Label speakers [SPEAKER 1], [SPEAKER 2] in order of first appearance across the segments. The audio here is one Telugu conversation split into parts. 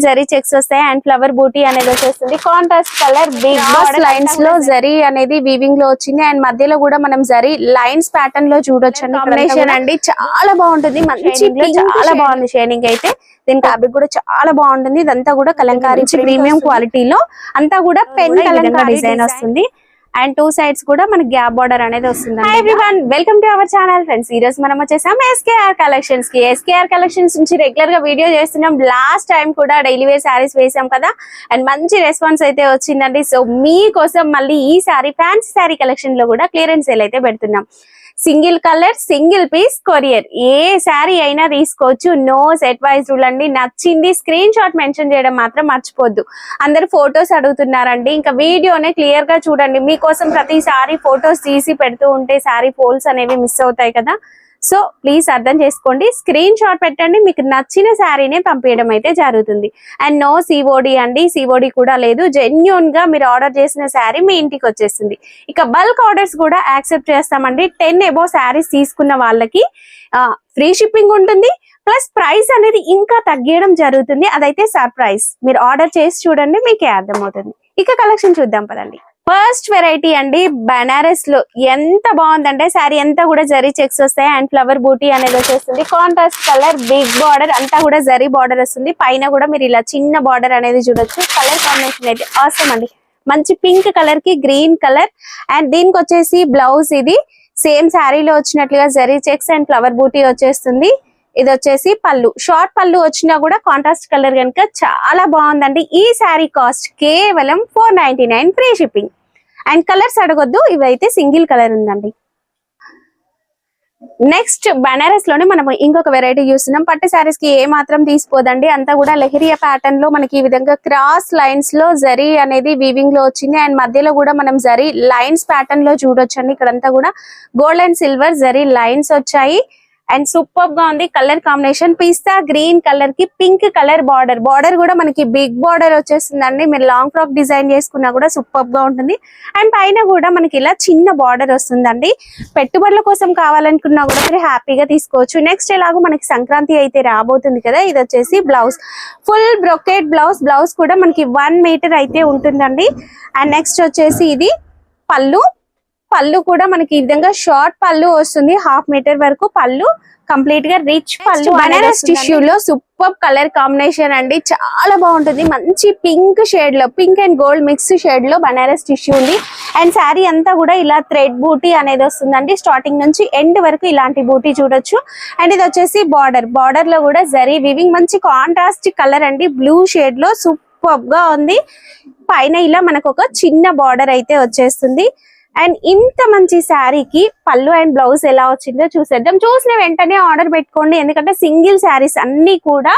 [SPEAKER 1] జరీ చెక్స్ వస్తాయి అండ్ ఫ్లవర్ బూటీ అనేది వచ్చేస్తుంది. Contrast colour big boss lines లో జరీ అనేది వీవింగ్ లో వచ్చింది అండ్ మధ్యలో కూడా మనం జరీ లైన్స్ ప్యాటర్న్ లో చూడొచ్చు. కాంబినేషన్ అండి చాలా బాగుంటుంది, మంచి చాలా బాగుంది షైనింగ్ అయితే. దీని ఫ్యాబ్రిక్ కూడా చాలా బాగుంటుంది. ఇదంతా కూడా కలంకారీ ప్రీమియం క్వాలిటీలో అంతా కూడా పెన్ కలంకారీ డిజైన్ వస్తుంది అండ్ టూ సైడ్స్ కూడా మనకి గ్యాప్ బార్డర్ అనేది వస్తుంది. Hi everyone, welcome to our channel friends. ఈ రోజు మనం వచ్చేసాం ఎస్కేఆర్ కలెక్షన్స్ కి. ఎస్కేఆర్ కలెక్షన్స్ నుంచి రెగ్యులర్ గా వీడియో చేస్తున్నాం. లాస్ట్ టైం కూడా డైలీ వేర్ శారీస్ వేసాం కదా అండ్ మంచి రెస్పాన్స్ అయితే వచ్చిందండి. సో మీకోసం మళ్ళీ ఈ సారీ ఫ్యాన్సీ శారీ కలెక్షన్ లో కూడా క్లియరెన్స్ సేల్ అయితే పెడుతున్నాం. Single colour single piece courier, ఏ శారీ అయినా తీసుకోవచ్చు. నో సెట్ వైజ్ రూల్ అండి. నచ్చింది స్క్రీన్ షాట్ మెన్షన్ చేయడం మాత్రం మర్చిపోద్దు. అందరు ఫొటోస్ అడుగుతున్నారండి, ఇంకా వీడియోనే క్లియర్ గా చూడండి. మీకోసం ప్రతిసారి ఫొటోస్ తీసి పెడుతూ ఉంటే శారీ ఫోల్స్ అనేవి మిస్ అవుతాయి కదా. సో ప్లీజ్ అర్థం చేసుకోండి, స్క్రీన్ షాట్ పెట్టండి, మీకు నచ్చిన శారీనే పంపించడం అయితే జరుగుతుంది. అండ్ నో సిఓడి అండి, సిఓడి కూడా లేదు. జెన్యూన్ గా మీరు ఆర్డర్ చేసిన శారీ మీ ఇంటికి వచ్చేస్తుంది. ఇక బల్క్ ఆర్డర్స్ కూడా యాక్సెప్ట్ చేస్తామండి. 10 అబోవ్ శారీస్ తీసుకున్న వాళ్ళకి ఫ్రీ షిప్పింగ్ ఉంటుంది, ప్లస్ ప్రైస్ అనేది ఇంకా తగ్గడం జరుగుతుంది. అదైతే సర్ప్రైజ్, మీరు ఆర్డర్ చేసి చూడండి, మీకే అర్థమవుతుంది. ఇక కలెక్షన్ చూద్దాం పదండి. ఫస్ట్ వెరైటీ అండి, బనారస్ లో ఎంత బాగుందంటే శారీ అంతా కూడా జరీ చెక్స్ వస్తాయి అండ్ ఫ్లవర్ బూటీ అనేది వచ్చేస్తుంది. కాంట్రాస్ట్ కలర్ బిగ్ బార్డర్ అంతా కూడా జరీ బార్డర్ వస్తుంది. పైన కూడా మీరు ఇలా చిన్న బార్డర్ అనేది చూడొచ్చు. కలర్ కాంబినేషన్ అయితే ఆసమ్ అండి, మంచి పింక్ కలర్ కి గ్రీన్ కలర్ అండ్ దీనికి వచ్చేసి బ్లౌజ్ ఇది సేమ్ శారీలో వచ్చినట్లుగా జరీ చెక్స్ అండ్ ఫ్లవర్ బూటీ వచ్చేస్తుంది. ఇది వచ్చేసి పళ్ళు, షార్ట్ పళ్ళు వచ్చినా కూడా కాంట్రాస్ట్ కలర్ కనుక చాలా బాగుందండి. ఈ శారీ కాస్ట్ కేవలం 499 ఫ్రీ షిప్పింగ్. అండ్ కలర్స్ అడగొద్దు, ఇవైతే సింగిల్ కలర్ ఉందండి. నెక్స్ట్ బనారస్ లోనే మనం ఇంకొక వెరైటీ చూస్తున్నాం. పట్టు శారీస్ కి ఏ మాత్రం తీసిపోదండి, అంతా కూడా లెహరియా ప్యాటర్న్ లో మనకి ఈ విధంగా క్రాస్ లైన్స్ లో జరీ అనేది వీవింగ్ లో వచ్చింది అండ్ మధ్యలో కూడా మనం జరీ లైన్స్ ప్యాటర్న్ లో చూడొచ్చండి. ఇక్కడంతా కూడా gold and silver zari lines వచ్చాయి అండ్ సూపర్ గా ఉంది. కలర్ కాంబినేషన్ పిస్తా గ్రీన్ కలర్ కి పింక్ కలర్ బార్డర్, బార్డర్ కూడా మనకి బిగ్ బార్డర్ వచ్చేస్తుందండి. మీరు లాంగ్ ఫ్రాక్ డిజైన్ చేసుకున్నా కూడా సూపర్ గా ఉంటుంది అండ్ పైన కూడా మనకి ఇలా చిన్న బార్డర్ వస్తుందండి. పెట్టుబడుల కోసం కావాలనుకున్నా కూడా మీరు హ్యాపీగా తీసుకోవచ్చు. నెక్స్ట్ ఎలాగో మనకి సంక్రాంతి అయితే రాబోతుంది కదా, ఇది వచ్చేసి blouse, full brocade blouse. Blouse కూడా మనకి 1 మీటర్ అయితే ఉంటుందండి. అండ్ నెక్స్ట్ వచ్చేసి ఇది పళ్ళు, పళ్ళు కూడా మనకి ఈ విధంగా షార్ట్ పళ్ళు వస్తుంది, 1/2 మీటర్ వరకు పళ్ళు, కంప్లీట్ గా రిచ్ పళ్ళు. బనారస్ టిష్యూ లో సూపర్ కలర్ కాంబినేషన్ అండి, చాలా బాగుంటుంది. మంచి పింక్ షేడ్ లో, pink and gold mix shade లో బనారస్ టిష్యూ ఉంది అండ్ శారీ అంతా కూడా ఇలా థ్రెడ్ బూటీ అనేది వస్తుందండి. స్టార్టింగ్ నుంచి ఎండ్ వరకు ఇలాంటి బూటీ చూడొచ్చు. అండ్ ఇది వచ్చేసి బార్డర్, బార్డర్ లో కూడా జరీ వీవింగ్, మంచి కాంట్రాస్ట్ కలర్ అండి, బ్లూ షేడ్ లో సూపర్ గా ఉంది. పైన ఇలా మనకు ఒక చిన్న బార్డర్ అయితే వచ్చేస్తుంది. అండ్ ఇంత మంచి శారీకి పళ్ళు అండ్ బ్లౌజ్ ఎలా వచ్చిందో చూసేద్దాం. చూసిన వెంటనే ఆర్డర్ పెట్టుకోండి, ఎందుకంటే సింగిల్ శారీస్ అన్ని కూడా.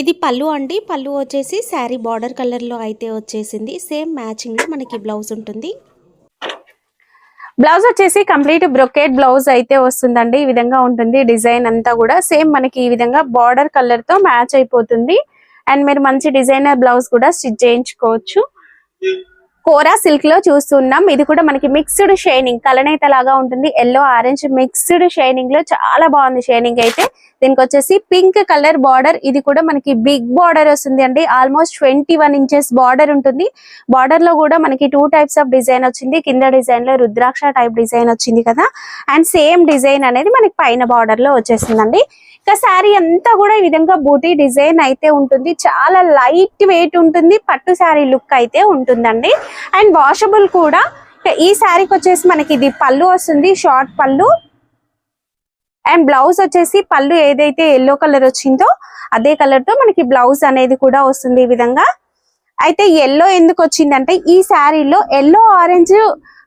[SPEAKER 2] ఇది పళ్ళు అండి, పళ్ళు వచ్చేసి శారీ బార్డర్ కలర్ లో అయితే వచ్చేసింది. సేమ్ మ్యాచింగ్ లో మనకి బ్లౌజ్ ఉంటుంది.
[SPEAKER 1] బ్లౌజ్ వచ్చేసి కంప్లీట్ బ్రొకెట్ బ్లౌజ్ అయితే వస్తుందండి. ఈ విధంగా ఉంటుంది డిజైన్ అంతా కూడా సేమ్ మనకి ఈ విధంగా బార్డర్ కలర్ తో మ్యాచ్ అయిపోతుంది అండ్ మీరు మంచి డిజైనర్ బ్లౌజ్ కూడా స్టిచ్ చేయించుకోవచ్చు. కోరా సిల్క్ లో చూస్తున్నాం. ఇది కూడా మనకి మిక్స్డ్ షైనింగ్, కలనేత లాగా ఉంటుంది. ఎల్లో ఆరెంజ్ మిక్స్డ్ షైనింగ్ లో చాలా బాగుంది షైనింగ్ అయితే. దీనికి వచ్చేసి పింక్ కలర్ బార్డర్, ఇది కూడా మనకి బిగ్ బార్డర్ వస్తుంది అండి. ఆల్మోస్ట్ 21 ఇంచెస్ బార్డర్ ఉంటుంది. బార్డర్ లో కూడా మనకి 2 టైప్స్ ఆఫ్ డిజైన్ వచ్చింది. కింద డిజైన్ లో రుద్రాక్ష టైప్ డిజైన్ వచ్చింది కదా అండ్ సేమ్ డిజైన్ అనేది మనకి పైన బార్డర్ లో వచ్చేసిందండి. ఇక శారీ అంతా కూడా ఈ విధంగా బూటీ డిజైన్ అయితే ఉంటుంది. చాలా లైట్ వెయిట్ ఉంటుంది, పట్టు శారీ లుక్ అయితే ఉంటుందండి అండ్ వాషబుల్ కూడా. ఈ శారీకి వచ్చేసి మనకి ఇది పళ్ళు వస్తుంది, షార్ట్ పళ్ళు అండ్ బ్లౌజ్ వచ్చేసి పళ్ళు ఏదైతే ఎల్లో కలర్ వచ్చిందో అదే కలర్ తో మనకి బ్లౌజ్ అనేది కూడా వస్తుంది ఈ విధంగా. అయితే ఎల్లో ఎందుకు వచ్చిందంటే ఈ శారీలో ఎల్లో ఆరెంజ్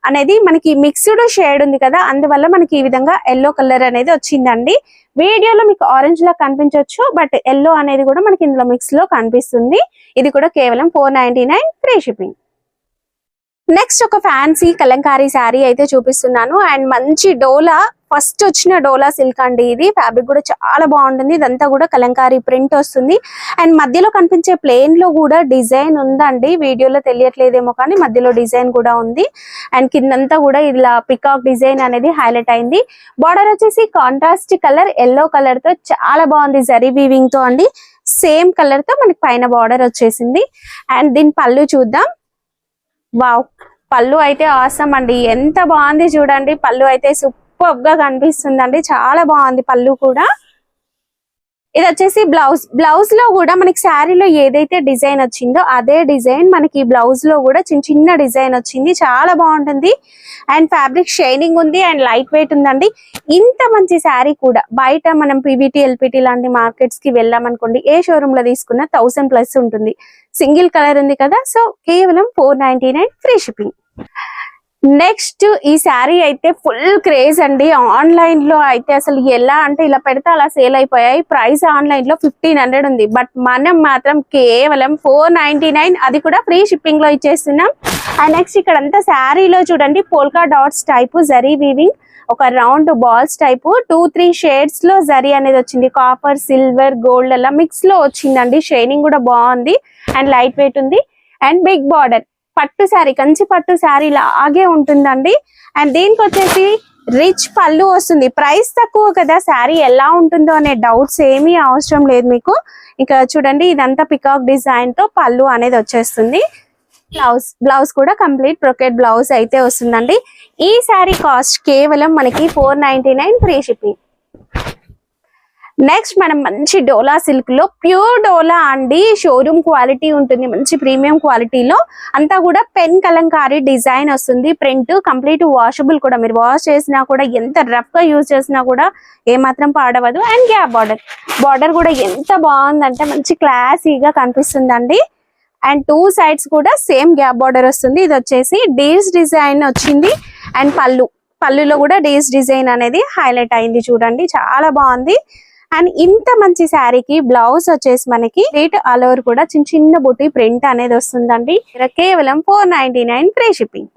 [SPEAKER 1] అనేది మనకి మిక్స్డ్ షేడ్ ఉంది కదా, అందువల్ల మనకి ఈ విధంగా ఎల్లో కలర్ అనేది వచ్చిందండి. వీడియోలో మీకు ఆరెంజ్ లా కనిపించవచ్చు, బట్ ఎల్లో అనేది కూడా మనకి ఇందులో మిక్స్ లో కనిపిస్తుంది. ఇది కూడా కేవలం 499 ఫ్రీ షిప్పింగ్. నెక్స్ట్ ఒక ఫ్యాన్సీ కలంకారీ శారీ అయితే చూపిస్తున్నాను అండ్ మంచి డోలా, ఫస్ట్ వచ్చిన డోలా సిల్క్ అండి. ఇది ఫ్యాబ్రిక్ కూడా చాలా బాగుంటుంది. ఇదంతా కూడా కలంకారీ ప్రింట్ వస్తుంది అండ్ మధ్యలో కనిపించే ప్లేన్ లో కూడా డిజైన్ ఉందండి. వీడియోలో తెలియట్లేదేమో కానీ మధ్యలో డిజైన్ కూడా ఉంది అండ్ కిందంతా కూడా ఇలా పికాక్ డిజైన్ అనేది హైలైట్ అయింది. బార్డర్ వచ్చేసి కాంట్రాస్ట్ కలర్ ఎల్లో కలర్ తో చాలా బాగుంది జరీ వీవింగ్ తో అండి. సేమ్ కలర్ తో మనకి పైన బార్డర్ వచ్చేసింది. అండ్ దీని పళ్ళు చూద్దాం. వావ్, పళ్ళు అయితే ఆసమ్ అండి, ఎంత బాగుంది చూడండి. పళ్ళు అయితే సూపర్ గా కనిపిస్తుందండి, చాలా బాగుంది పళ్ళు కూడా. ఇది వచ్చేసి బ్లౌజ్. బ్లౌజ్ లో కూడా మనకి శారీలో ఏదైతే డిజైన్ వచ్చిందో అదే డిజైన్ మనకి బ్లౌజ్ లో కూడా చిన్న చిన్న డిజైన్ వచ్చింది, చాలా బాగుంటుంది. అండ్ ఫ్యాబ్రిక్ షైనింగ్ ఉంది అండ్ లైట్ వెయిట్ ఉందండి. ఇంత మంచి శారీ కూడా బయట మనం పీవీటీ ఎల్పిటి లాంటి మార్కెట్స్ కి వెళ్ళామనుకోండి, ఏ షోరూమ్ లో తీసుకున్నా 1000+ ఉంటుంది. సింగిల్ కలర్ ఉంది కదా, సో కేవలం 499 ఫ్రీ షిప్పింగ్. నెక్స్ట్ ఈ శారీ అయితే ఫుల్ క్రేజ్ అండి. ఆన్లైన్ లో అయితే అసలు ఎలా అంటే ఇలా పెడితే అలా సేల్ అయిపోయాయి. ప్రైస్ ఆన్లైన్ లో 1500 ఉంది, బట్ మనం మాత్రం కేవలం 499, అది కూడా ఫ్రీ షిప్పింగ్ లో ఇచ్చేస్తున్నాం. అండ్ నెక్స్ట్ ఇక్కడ అంతా శారీలో చూడండి polka dots type zari weaving, ఒక రౌండ్ బాల్స్ టైప్ 2-3 షేడ్స్ లో జరీ అనేది వచ్చింది. కాపర్, సిల్వర్, గోల్డ్ అలా మిక్స్ లో వచ్చిందండి. షైనింగ్ కూడా బాగుంది అండ్ లైట్ వెయిట్ ఉంది. అండ్ బిగ్ బార్డర్ పట్టు శారీ, కంచి పట్టు శారీ లాగే ఉంటుందండి. అండ్ దీనికి వచ్చేసి రిచ్ పళ్ళు వస్తుంది. ప్రైస్ తక్కువ కదా, శారీ ఎలా ఉంటుందో అనే డౌట్స్ ఏమీ అవసరం లేదు మీకు. ఇంకా చూడండి ఇదంతా పికాక్ డిజైన్ తో పళ్ళు అనేది వచ్చేస్తుంది. బ్లౌజ్ కూడా కంప్లీట్ బ్రొకెట్ బ్లౌజ్ అయితే వస్తుందండి. ఈ శారీ కాస్ట్ కేవలం మనకి 499 ఫ్రీ షిప్పింగ్. నెక్స్ట్ మనం మంచి డోలా సిల్క్ లో, ప్యూర్ డోలా అండి, షోరూమ్ క్వాలిటీ ఉంటుంది, మంచి ప్రీమియం క్వాలిటీలో. అంతా కూడా పెన్ కలంకారీ డిజైన్ వస్తుంది. ప్రింట్ కంప్లీట్ వాషబుల్ కూడా, మీరు వాష్ చేసినా కూడా ఎంత రఫ్ గా యూజ్ చేసినా కూడా ఏమాత్రం పాడవదు. అండ్ గ్యాప్ బార్డర్ కూడా ఎంత బాగుందంటే మంచి క్లాసీగా కనిపిస్తుందండి. అండ్ 2 సైడ్స్ కూడా సేమ్ గ్యాప్ బార్డర్ వస్తుంది. ఇది వచ్చేసి డీస్ డిజైన్ వచ్చింది. అండ్ పళ్ళులో కూడా డీస్ డిజైన్ అనేది హైలైట్ అయింది చూడండి, చాలా బాగుంది. అండ్ ఇంత మంచి శారీకి బ్లౌజ్ వచ్చేసి మనకి రేట్ ఆల్ ఓవర్ కూడా చిన్న చిన్న బుట్టి ప్రింట్ అనేది వస్తుందండి. కేవలం 499 ఫ్రీ షిప్పింగ్.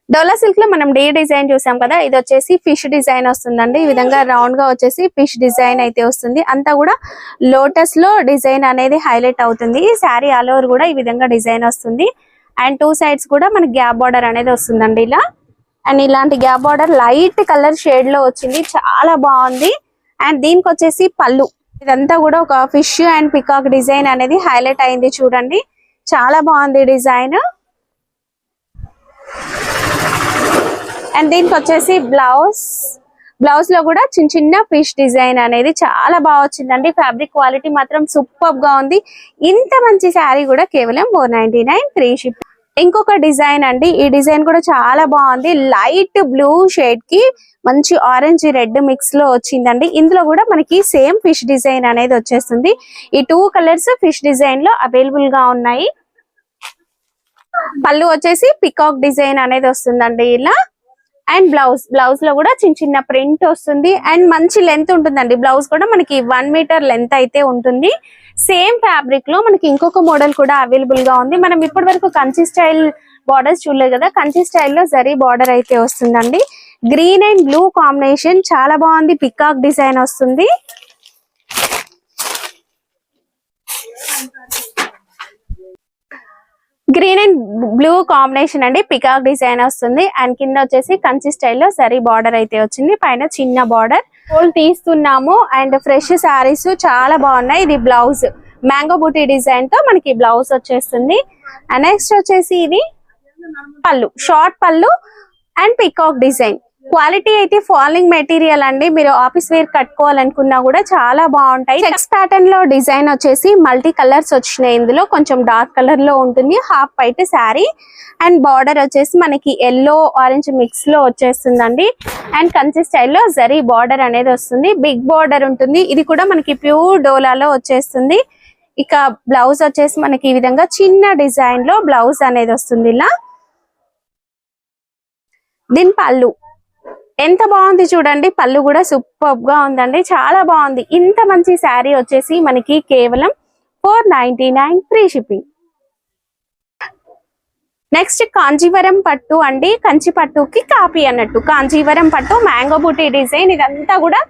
[SPEAKER 1] డోలా సిల్క్ లో మనం డీ డిజైన్ చూసాం కదా, ఇది వచ్చేసి ఫిష్ డిజైన్ వస్తుందండి. ఈ విధంగా రౌండ్ గా వచ్చేసి ఫిష్ డిజైన్ అయితే వస్తుంది. అంతా కూడా లోటస్ లో డిజైన్ అనేది హైలైట్ అవుతుంది. ఈ శారీ ఆల్ ఓవర్ కూడా ఈ విధంగా డిజైన్ వస్తుంది. అండ్ 2 సైడ్స్ కూడా మనకి గ్యాప్ బార్డర్ అనేది వస్తుందండి ఇలా. అండ్ ఇలాంటి gap border light colour shade లో వచ్చింది, చాలా బాగుంది. అండ్ దీనికి వచ్చేసి పళ్ళు, ఇదంతా కూడా ఒక ఫిష్ అండ్ పికాక్ డిజైన్ అనేది హైలైట్ అయింది చూడండి, చాలా బాగుంది డిజైన్. అండ్ దీనికి వచ్చేసి బ్లౌజ్ లో కూడా చిన్న చిన్న ఫిష్ డిజైన్ అనేది చాలా బాగా వచ్చిందండి. ఫ్యాబ్రిక్ క్వాలిటీ మాత్రం సూపర్ గా ఉంది. ఇంత మంచి శారీ కూడా కేవలం 499 ఫ్రీ షిప్. ఇంకొక డిజైన్ అండి, ఈ డిజైన్ కూడా చాలా బాగుంది. లైట్ బ్లూ షేడ్ కి మంచి ఆరెంజ్ రెడ్ మిక్స్ లో వచ్చిందండి. ఇందులో కూడా మనకి సేమ్ ఫిష్ డిజైన్ అనేది వచ్చేస్తుంది. ఈ 2 కలర్స్ ఫిష్ డిజైన్ లో అవైలబుల్ గా ఉన్నాయి. పళ్ళు వచ్చేసి పికాక్ డిజైన్ అనేది వస్తుందండి ఇలా. అండ్ బ్లౌజ్ లో కూడా చిన్న చిన్న ప్రింట్ వస్తుంది. అండ్ మంచి లెంత్ ఉంటుందండి. బ్లౌజ్ కూడా మనకి 1 మీటర్ లెంత్ అయితే ఉంటుంది. సేమ్ ఫ్యాబ్రిక్ లో మనకి ఇంకొక మోడల్ కూడా అవైలబుల్ గా ఉంది. మనం ఇప్పటి వరకు కంచి స్టైల్ బార్డర్స్ చూడలేదు కదా, కంచి స్టైల్లో జరీ బార్డర్ అయితే వస్తుందండి. గ్రీన్ అండ్ బ్లూ కాంబినేషన్ చాలా బాగుంది. పికాక్ డిజైన్ వస్తుంది. గ్రీన్ అండ్ బ్లూ కాంబినేషన్ అండి, పికాక్ డిజైన్ వస్తుంది. అండ్ కింద వచ్చేసి కంచి స్టైల్లో సరీ బార్డర్ అయితే వచ్చింది, పైన చిన్న బార్డర్. ఫోల్డ్ తీస్తున్నాము. అండ్ ఫ్రెష్ శారీస్ చాలా బాగున్నాయి. ఇది బ్లౌజ్ మ్యాంగో బూటీ డిజైన్ తో మనకి బ్లౌజ్ వచ్చేస్తుంది. అండ్ నెక్స్ట్ వచ్చేసి ఇది పళ్ళు, షార్ట్ పళ్ళు అండ్ పికాక్ డిజైన్. క్వాలిటీ అయితే ఫాలింగ్ మెటీరియల్ అండి, మీరు ఆఫీస్ వేర్ కట్టుకోవాలనుకున్నా కూడా చాలా బాగుంటాయి. చెక్స్ ప్యాటర్న్ లో డిజైన్ వచ్చేసి మల్టీ కలర్స్ వచ్చినాయి. ఇందులో కొంచెం డార్క్ కలర్ లో ఉంటుంది, half white sari. And border వచ్చేసి మనకి ఎల్లో ఆరెంజ్ మిక్స్ లో వచ్చేస్తుందండి. అండ్ కంచి స్టైల్లో జరీ బార్డర్ అనేది వస్తుంది, బిగ్ బార్డర్ ఉంటుంది. ఇది కూడా మనకి ప్యూర్ డోలాలో వచ్చేస్తుంది. ఇక బ్లౌజ్ వచ్చేసి మనకి ఈ విధంగా చిన్న డిజైన్ లో బ్లౌజ్ అనేది వస్తుంది ఇలా. దీని పళ్ళు ఎంత బాగుంది చూడండి, పళ్ళు కూడా సూపర్ గా ఉందండి, చాలా బాగుంది. ఇంత మంచి శారీ వచ్చేసి మనకి కేవలం 499 ఫ్రీ షిప్పింగ్. నెక్స్ట్ కాంజీవరం పట్టు అండి, కంచి పట్టుకి కాపీ అన్నట్టు. కాంజీవరం పట్టు మ్యాంగో బూటీ డిజైన్, ఇదంతా కూడా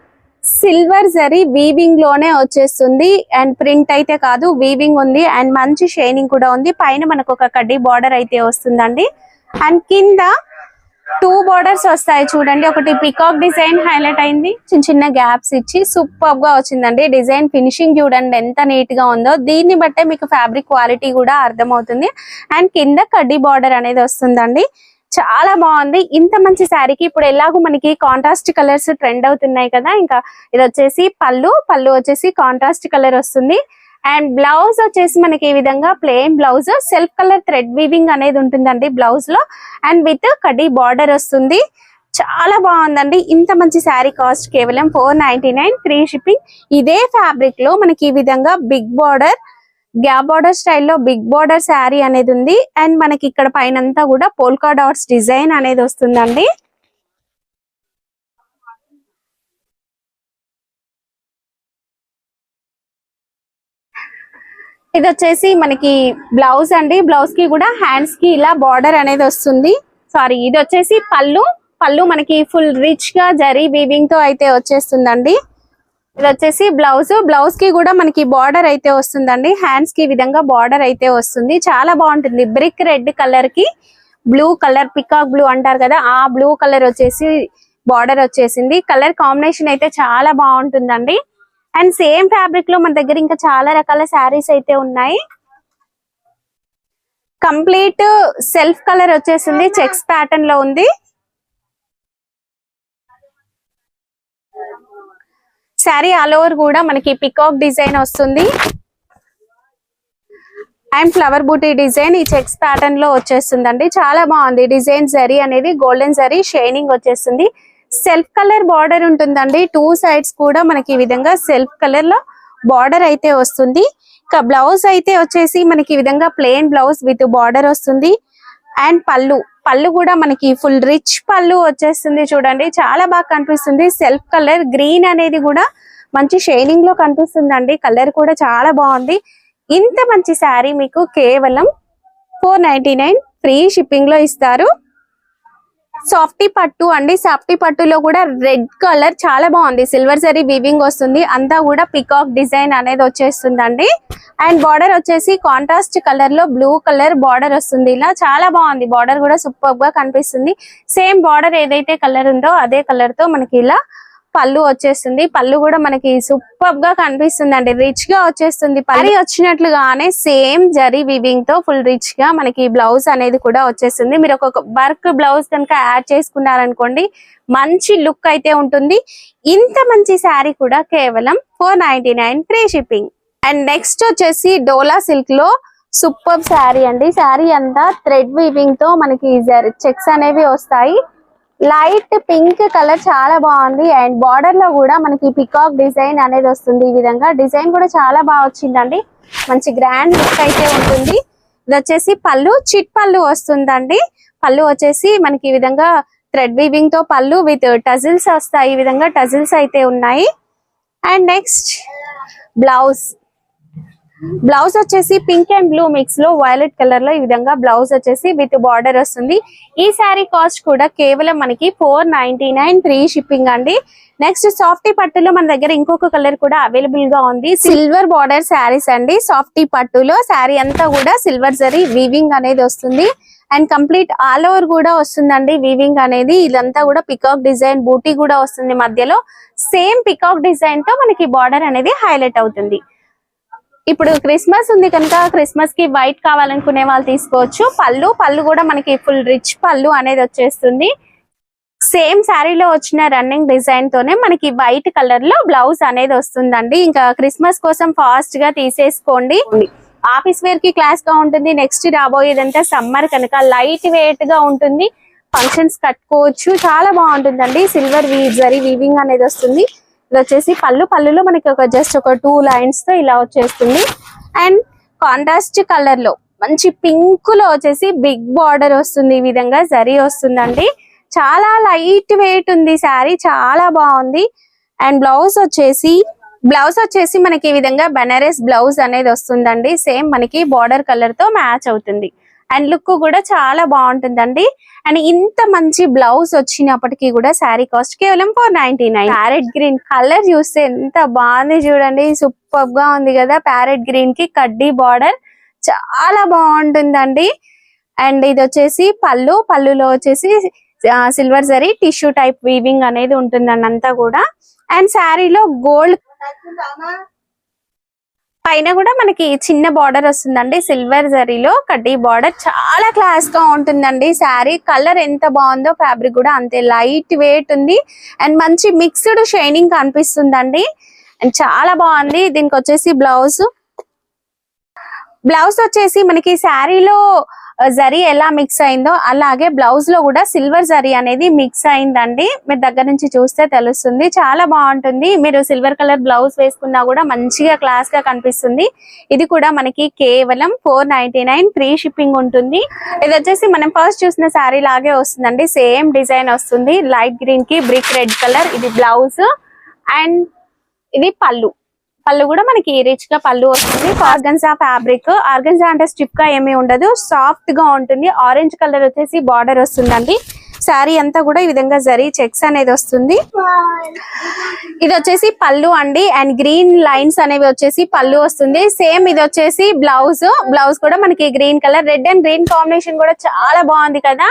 [SPEAKER 1] సిల్వర్ జరీ వీవింగ్ లోనే వచ్చేస్తుంది. అండ్ ప్రింట్ అయితే కాదు, వీవింగ్ ఉంది. అండ్ మంచి షైనింగ్ కూడా ఉంది. పైన మనకు ఒక కడ్డీ బార్డర్ అయితే వస్తుందండి. అండ్ కింద 2 బోర్డర్స్ వస్తాయి చూడండి. ఒకటి పికాక్ డిజైన్ హైలైట్ అయింది, చిన్న చిన్న గ్యాప్స్ ఇచ్చి సూపర్ గా వచ్చిందండి. డిజైన్ ఫినిషింగ్ చూడండి ఎంత నీట్ గా ఉందో. దీన్ని బట్టే మీకు ఫ్యాబ్రిక్ క్వాలిటీ కూడా అర్థమవుతుంది. అండ్ కింద కడ్డీ బార్డర్ అనేది వస్తుందండి. చాలా బాగుంది. ఇంత మంచి శారీకి ఇప్పుడు ఎలాగో మనకి కాంట్రాస్ట్ కలర్స్ ట్రెండ్ అవుతున్నాయి కదా, ఇంకా ఇది వచ్చేసి పళ్ళు వచ్చేసి కాంట్రాస్ట్ కలర్ వస్తుంది. అండ్ బ్లౌజ్ వచ్చేసి మనకి ఈ విధంగా plain blouse, self colour thread weaving అనేది ఉంటుందండి బ్లౌజ్ లో. అండ్ విత్ కడ్డీ బార్డర్ వస్తుంది. చాలా బాగుందండి. ఇంత మంచి శారీ కాస్ట్ కేవలం 499 ఫ్రీ షిప్పింగ్. ఇదే ఫ్యాబ్రిక్ లో మనకి ఈ విధంగా బిగ్ బార్డర్, గ్యాప్ బార్డర్ స్టైల్లో బిగ్ బార్డర్ శారీ అనేది ఉంది. అండ్ మనకి ఇక్కడ పైనంతా కూడా పోల్కా డాట్స్ డిజైన్ అనేది వస్తుందండి. ఇది వచ్చేసి మనకి బ్లౌజ్ అండి. బ్లౌజ్ కి కూడా హ్యాండ్స్ కి ఇలా బార్డర్ అనేది వస్తుంది. సారీ, ఇది వచ్చేసి పళ్ళు మనకి ఫుల్ రిచ్ గా జరీ వీవింగ్ తో అయితే వచ్చేస్తుందండి. ఇది వచ్చేసి బ్లౌజ్ కి కూడా మనకి బార్డర్ అయితే వస్తుందండి. హ్యాండ్స్ కి ఈ విధంగా బార్డర్ అయితే వస్తుంది. చాలా బాగుంటుంది. బ్రిక్ రెడ్ కలర్ కి బ్లూ కలర్, పికాక్ బ్లూ అంటారు కదా, ఆ బ్లూ కలర్ వచ్చేసి బార్డర్ వచ్చేసింది. కలర్ కాంబినేషన్ అయితే చాలా బాగుంటుందండి. అండ్ సేమ్ ఫ్యాబ్రిక్ లో మన దగ్గర ఇంకా చాలా రకాల శారీస్ అయితే ఉన్నాయి. కంప్లీట్ సెల్ఫ్ కలర్ వచ్చేసింది, చెక్స్ ప్యాటర్న్ లో ఉంది. శారీ ఆల్ ఓవర్ కూడా మనకి పికాక్ డిజైన్ వస్తుంది. అండ్ ఫ్లవర్ బూటీ డిజైన్ ఈ చెక్స్ ప్యాటర్న్ లో వచ్చేస్తుందండి. చాలా బాగుంది డిజైన్. జరీ అనేది గోల్డెన్ జరీ షైనింగ్ వచ్చేస్తుంది. సెల్ఫ్ కలర్ బార్డర్ ఉంటుందండి. 2 సైడ్స్ కూడా మనకి ఈ విధంగా సెల్ఫ్ కలర్ లో బార్డర్ అయితే వస్తుంది. ఇక బ్లౌజ్ అయితే వచ్చేసి మనకి ఈ విధంగా ప్లెయిన్ బ్లౌజ్ విత్ బార్డర్ వస్తుంది. అండ్ పళ్ళు కూడా మనకి ఫుల్ రిచ్ పళ్ళు వచ్చేస్తుంది. చూడండి చాలా బాగా కనిపిస్తుంది. సెల్ఫ్ కలర్ గ్రీన్ అనేది కూడా మంచి షైనింగ్ లో కనిపిస్తుందండి. కలర్ కూడా చాలా బాగుంది. ఇంత మంచి శారీ మీకు కేవలం 499 ఫ్రీ షిప్పింగ్ లో ఇస్తారు. సాఫ్టీ పట్టు అండి. సాఫ్టీ పట్టులో కూడా రెడ్ కలర్ చాలా బాగుంది. సిల్వర్ జరీ వీవింగ్ వస్తుంది. అంతా కూడా పికాక్ డిజైన్ అనేది వచ్చేస్తుందండి. అండ్ బార్డర్ వచ్చేసి కాంట్రాస్ట్ కలర్ లో బ్లూ కలర్ బార్డర్ వస్తుంది. ఇలా చాలా బాగుంది. బార్డర్ కూడా సూపర్ గా కనిపిస్తుంది. సేమ్ బార్డర్ ఏదైతే కలర్ ఉందో అదే కలర్ తో మనకి ఇలా పళ్ళు వచ్చేస్తుంది. పళ్ళు కూడా మనకి సూపర్ గా కనిపిస్తుంది అండి. రిచ్ గా వచ్చేస్తుంది. పల్లి వచ్చినట్లుగానే సేమ్ జరీ వీవింగ్ తో ఫుల్ రిచ్ గా మనకి బ్లౌజ్ అనేది కూడా వచ్చేస్తుంది. మీరు ఒక వర్క్ బ్లౌజ్ కనుక యాడ్ చేసుకున్నారనుకోండి మంచి లుక్ అయితే ఉంటుంది. ఇంత మంచి శారీ కూడా కేవలం 499 ఫ్రీ షిప్పింగ్. అండ్ నెక్స్ట్ వచ్చేసి డోలా సిల్క్ లో సూపర్ శారీ అండి. శారీ అంతా థ్రెడ్ వీవింగ్ తో మనకి చెక్స్ అనేవి వస్తాయి. లైట్ పింక్ కలర్ చాలా బాగుంది. అండ్ బార్డర్ లో కూడా మనకి పికాక్ డిజైన్ అనేది వస్తుంది. ఈ విధంగా డిజైన్ కూడా చాలా బాగా వచ్చిందండి. మంచి గ్రాండ్ లుక్ అయితే ఉంటుంది. ఇది వచ్చేసి పళ్ళు, చిట్ పళ్ళు వస్తుందండి. పళ్ళు వచ్చేసి మనకి ఈ విధంగా థ్రెడ్ వీవింగ్ తో పళ్ళు విత్ టజిల్స్ వస్తాయి. ఈ విధంగా టజిల్స్ అయితే ఉన్నాయి. అండ్ నెక్స్ట్ బ్లౌజ్ వచ్చేసి పింక్ అండ్ బ్లూ మిక్స్ లో వైలెట్ కలర్ లో ఈ విధంగా బ్లౌజ్ వచ్చేసి విత్ బార్డర్ వస్తుంది. ఈ శారీ కాస్ట్ కూడా కేవలం మనకి 499 ఫ్రీ షిప్పింగ్ అండి. నెక్స్ట్ సాఫ్టీ పట్టులో మన దగ్గర ఇంకొక కలర్ కూడా అవైలబుల్ గా ఉంది. సిల్వర్ బార్డర్ శారీస్ అండి. సాఫ్టీ పట్టులో శారీ అంతా కూడా సిల్వర్ జరీ వీవింగ్ అనేది వస్తుంది. అండ్ కంప్లీట్ ఆల్ ఓవర్ కూడా వస్తుందండి వీవింగ్ అనేది. ఇదంతా కూడా పికాక్ డిజైన్ బూటీ కూడా వస్తుంది. మధ్యలో సేమ్ పికాక్ డిజైన్ తో మనకి బార్డర్ అనేది హైలైట్ అవుతుంది. ఇప్పుడు క్రిస్మస్ ఉంది కనుక క్రిస్మస్ కి వైట్ కావాలనుకునే వాళ్ళు తీసుకోవచ్చు. పళ్ళు కూడా మనకి ఫుల్ రిచ్ పళ్ళు అనేది వచ్చేస్తుంది. సేమ్ శారీలో వచ్చిన రన్నింగ్ డిజైన్ తోనే మనకి వైట్ కలర్ లో బ్లౌజ్ అనేది వస్తుందండి. ఇంకా క్రిస్మస్ కోసం ఫాస్ట్ గా తీసేసుకోండి. ఆఫీస్ వేర్ కి క్లాస్ గా ఉంటుంది. నెక్స్ట్ రాబోయేదంతా సమ్మర్ కనుక లైట్ వెయిట్ గా ఉంటుంది. ఫంక్షన్స్ కట్టుకోవచ్చు. చాలా బాగుంటుందండి. సిల్వర్ జరీ వీవింగ్ అనేది వస్తుంది. ఇది వచ్చేసి పళ్ళులో మనకి జస్ట్ ఒక 2 లైన్స్ తో ఇలా వచ్చేస్తుంది. అండ్ కాంట్రాస్ట్ కలర్ లో మంచి పింక్ లో వచ్చేసి బిగ్ బార్డర్ వస్తుంది. ఈ విధంగా జరీ వస్తుందండి. చాలా లైట్ వెయిట్ ఉంది శారీ. చాలా బాగుంది. అండ్ బ్లౌజ్ వచ్చేసి మనకి ఈ విధంగా బెనారస్ బ్లౌజ్ అనేది వస్తుందండి. సేమ్ మనకి బార్డర్ కలర్ తో మ్యాచ్ అవుతుంది. అండ్ లుక్ కూడా చాలా బాగుంటుందండి. అండ్ ఇంత మంచి బ్లౌజ్ వచ్చినప్పటికీ కూడా శారీ కాస్ట్ కేవలం 499. ప్యారెట్ గ్రీన్ కలర్ చూస్తే ఎంత బాగుంది చూడండి. సూపర్ గా ఉంది కదా. ప్యారెట్ గ్రీన్ కి కడ్డీ బార్డర్ చాలా బాగుంటుందండి. అండ్ ఇది వచ్చేసి పళ్ళులో వచ్చేసి silver zari tissue type weaving అనేది ఉంటుందండి అంతా కూడా. అండ్ శారీలో గోల్డ్ పైన కూడా మనకి చిన్న బార్డర్ వస్తుందండి సిల్వర్ జరీలో కడ్డీ బార్డర్. చాలా క్లాస్ గా ఉంటుందండి శారీ. కలర్ ఎంత బాగుందో ఫ్యాబ్రిక్ కూడా అంతే లైట్ వెయిట్ ఉంది అండ్ మంచి మిక్స్డ్ షైనింగ్ కనిపిస్తుందండి. అండ్ చాలా బాగుంది. దీనికి వచ్చేసి బ్లౌజ్ వచ్చేసి మనకి శారీలో జరీ ఎలా మిక్స్ అయిందో అలాగే బ్లౌజ్ లో కూడా సిల్వర్ జరీ అనేది మిక్స్ అయిందండి. మీరు దగ్గర నుంచి చూస్తే తెలుస్తుంది. చాలా బాగుంటుంది. మీరు సిల్వర్ కలర్ బ్లౌజ్ వేసుకున్నా కూడా మంచిగా క్లాస్ గా కనిపిస్తుంది. ఇది కూడా మనకి కేవలం 499 ఫ్రీ షిప్పింగ్ ఉంటుంది. ఇది వచ్చేసి మనం ఫస్ట్ చూసిన శారీ లాగే వస్తుందండి. సేమ్ డిజైన్ వస్తుంది. లైట్ గ్రీన్ కి బ్రిక్ రెడ్ కలర్. ఇది బ్లౌజ్ అండ్ ఇది పళ్ళు కూడా మనకి రిచ్ గా పళ్ళు వస్తుంది. Organza fabric. ఆర్గన్జా అంటే స్టిఫ్ గా ఏమీ ఉండదు, సాఫ్ట్ గా ఉంటుంది. ఆరెంజ్ కలర్ వచ్చేసి బార్డర్ వస్తుందండి. శారీ అంతా కూడా ఈ విధంగా జరీ చెక్స్ అనేది వస్తుంది. ఇది వచ్చేసి పళ్ళు అండి అండ్ గ్రీన్ లైన్స్ అనేవి వచ్చేసి పళ్ళు వస్తుంది. సేమ్ ఇది వచ్చేసి బ్లౌజ్ కూడా మనకి green colour. Red and green combination కూడా చాలా బాగుంది కదా.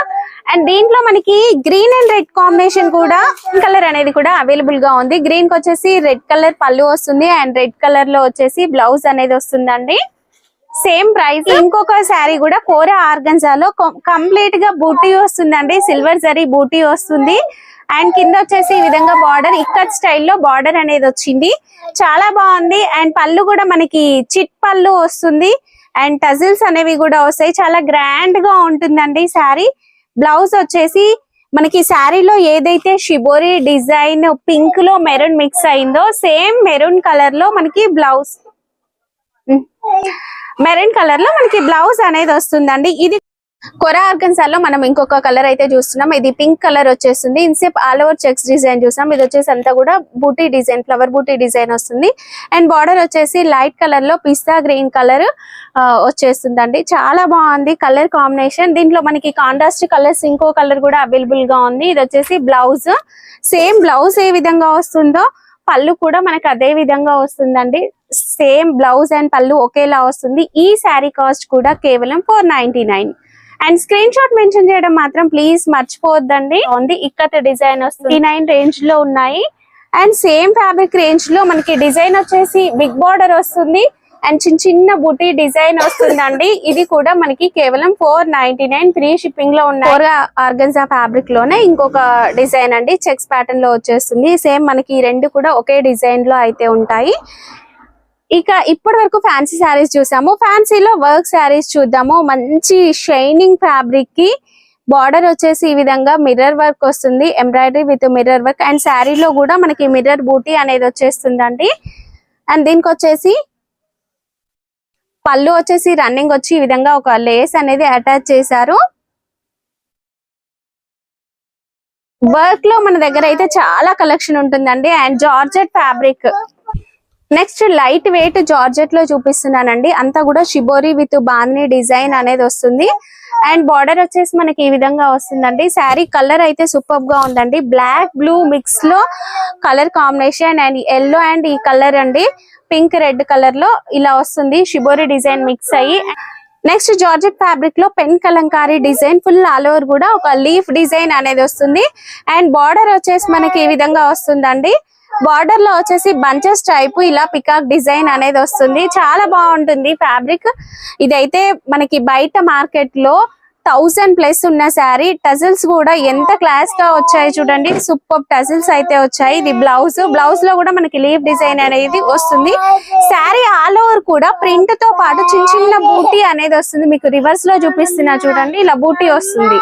[SPEAKER 1] అండ్ దీంట్లో మనకి గ్రీన్ అండ్ రెడ్ కాంబినేషన్ కూడా కలర్ అనేది కూడా అవైలబుల్ గా ఉంది. గ్రీన్ కి వచ్చేసి రెడ్ కలర్ పళ్ళు వస్తుంది అండ్ రెడ్ కలర్ లో వచ్చేసి బ్లౌజ్ అనేది వస్తుందండి. Same price. ఇంకొక శారీ కూడా కోరా ఆర్గన్జాలో కంప్లీట్ గా బూటీ వస్తుందండి. సిల్వర్ జరీ బూటీ వస్తుంది అండ్ కింద వచ్చేసి ఈ విధంగా బార్డర్ ఇక్కత్ స్టైల్లో బార్డర్ అనేది వచ్చింది. చాలా బాగుంది. అండ్ పళ్ళు కూడా మనకి చిట్ పళ్ళు వస్తుంది అండ్ టజిల్స్ అనేవి కూడా వస్తాయి. చాలా గ్రాండ్ గా ఉంటుందండి శారీ. బ్లౌజ్ వచ్చేసి మనకి శారీలో ఏదైతే షిబోరి డిజైన్ పింక్ లో మెరూన్ మిక్స్ అయిందో సేమ్ మెరూన్ కలర్ లో మనకి బ్లౌజ్ అనేది వస్తుందండి. ఇది కొరా ఆర్గన్జాలో మనం ఇంకొక కలర్ అయితే చూస్తున్నాం. ఇది పింక్ కలర్ వచ్చేస్తుంది. ఇన్సేప్ ఆల్ ఓవర్ చెక్స్ డిజైన్ చూసాం. ఇది వచ్చేసి అంతా కూడా బూటీ డిజైన్, ఫ్లవర్ బూటీ డిజైన్ వస్తుంది అండ్ బార్డర్ వచ్చేసి లైట్ కలర్ లో పిస్తా గ్రీన్ కలర్ వచ్చేస్తుందండి. చాలా బాగుంది కలర్ కాంబినేషన్. దీంట్లో మనకి కాంట్రాస్ట్ కలర్స్ ఇంకో కలర్ కూడా అవైలబుల్ గా ఉంది. ఇది వచ్చేసి బ్లౌజ్. సేమ్ బ్లౌజ్ ఏ విధంగా వస్తుందో పళ్ళు కూడా మనకి అదే విధంగా వస్తుందండి. సేమ్ బ్లౌజ్ అండ్ పళ్ళు ఒకేలా వస్తుంది. ఈ శారీ కాస్ట్ కూడా కేవలం 499. అండ్ స్క్రీన్ షాట్ మెన్షన్ చేయడం మాత్రం ప్లీజ్ మర్చిపోవద్దండి. ఇక్కత్ డిజైన్ వస్తుంది. 9 రేంజ్ లో ఉన్నాయి అండ్ సేమ్ ఫ్యాబ్రిక్ రేంజ్ లో మనకి డిజైన్ వచ్చేసి బిగ్ బార్డర్ వస్తుంది అండ్ చిన్న బూటీ డిజైన్ వస్తుందండి. ఇది కూడా మనకి కేవలం 499 ఫ్రీ షిప్పింగ్ లో ఉన్నాయి. కోరా ఆర్గన్జా ఫ్యాబ్రిక్ లోనే ఇంకొక డిజైన్ అండి చెక్స్ ప్యాటర్న్ లో వచ్చేస్తుంది. సేమ్ మనకి ఈ రెండు కూడా ఒకే డిజైన్ లో అయితే ఉంటాయి. ఇక ఇప్పటి వరకు ఫ్యాన్సీ శారీస్ చూసాము. ఫ్యాన్సీలో వర్క్ శారీస్ చూద్దాము. మంచి షైనింగ్ ఫ్యాబ్రిక్ కి బార్డర్ వచ్చేసి ఈ విధంగా మిర్రర్ వర్క్ వస్తుంది. Embroidery with mirror work and శారీలో కూడా మనకి మిర్రర్ బూటీ అనేది వచ్చేస్తుందండి. అండ్ దీనికి వచ్చేసి పళ్ళు వచ్చేసి రన్నింగ్ వచ్చి ఈ విధంగా ఒక లేస్ అనేది అటాచ్ చేశారు. వర్క్ లో మన దగ్గర అయితే చాలా కలెక్షన్ ఉంటుందండి. And georgette fabric. Next light weight georgette లో చూపిస్తున్నానండి. అంతా కూడా షిబోరి విత్ బాందిని డిజైన్ అనేది వస్తుంది అండ్ బార్డర్ వచ్చేసి మనకి ఈ విధంగా వస్తుందండి. శారీ కలర్ అయితే సూపర్ గా ఉందండి. బ్లాక్ బ్లూ మిక్స్ లో colour combination and yellow and ఈ కలర్ అండి పింక్ రెడ్ కలర్ లో ఇలా వస్తుంది. షిబోరి డిజైన్ మిక్స్ అయ్యి. నెక్స్ట్ జార్జెట్ ఫ్యాబ్రిక్ లో pen Kalamkari design full all over కూడా ఒక లీఫ్ డిజైన్ అనేది వస్తుంది అండ్ బార్డర్ వచ్చేసి మనకి ఈ విధంగా వస్తుందండి. బార్డర్ లో వచ్చేసి బంచెస్ టైప్ ఇలా పికాక్ డిజైన్ అనేది వస్తుంది. చాలా బాగుంటుంది ఫ్యాబ్రిక్. ఇదైతే మనకి బయట మార్కెట్ లో 1000+ ఉన్న శారీ. టజిల్స్ కూడా ఎంత క్లాస్ గా వచ్చాయి చూడండి. సూపర్ టజిల్స్ అయితే వచ్చాయి. ఇది బ్లౌజ్ లో కూడా మనకి లీఫ్ డిజైన్ అనేది వస్తుంది. శారీ ఆల్ ఓవర్ కూడా ప్రింట్ తో పాటు చిన్న బూటీ అనేది వస్తుంది. మీకు రివర్స్ లో చూపిస్తున్నా చూడండి. ఇలా బూటీ వస్తుంది.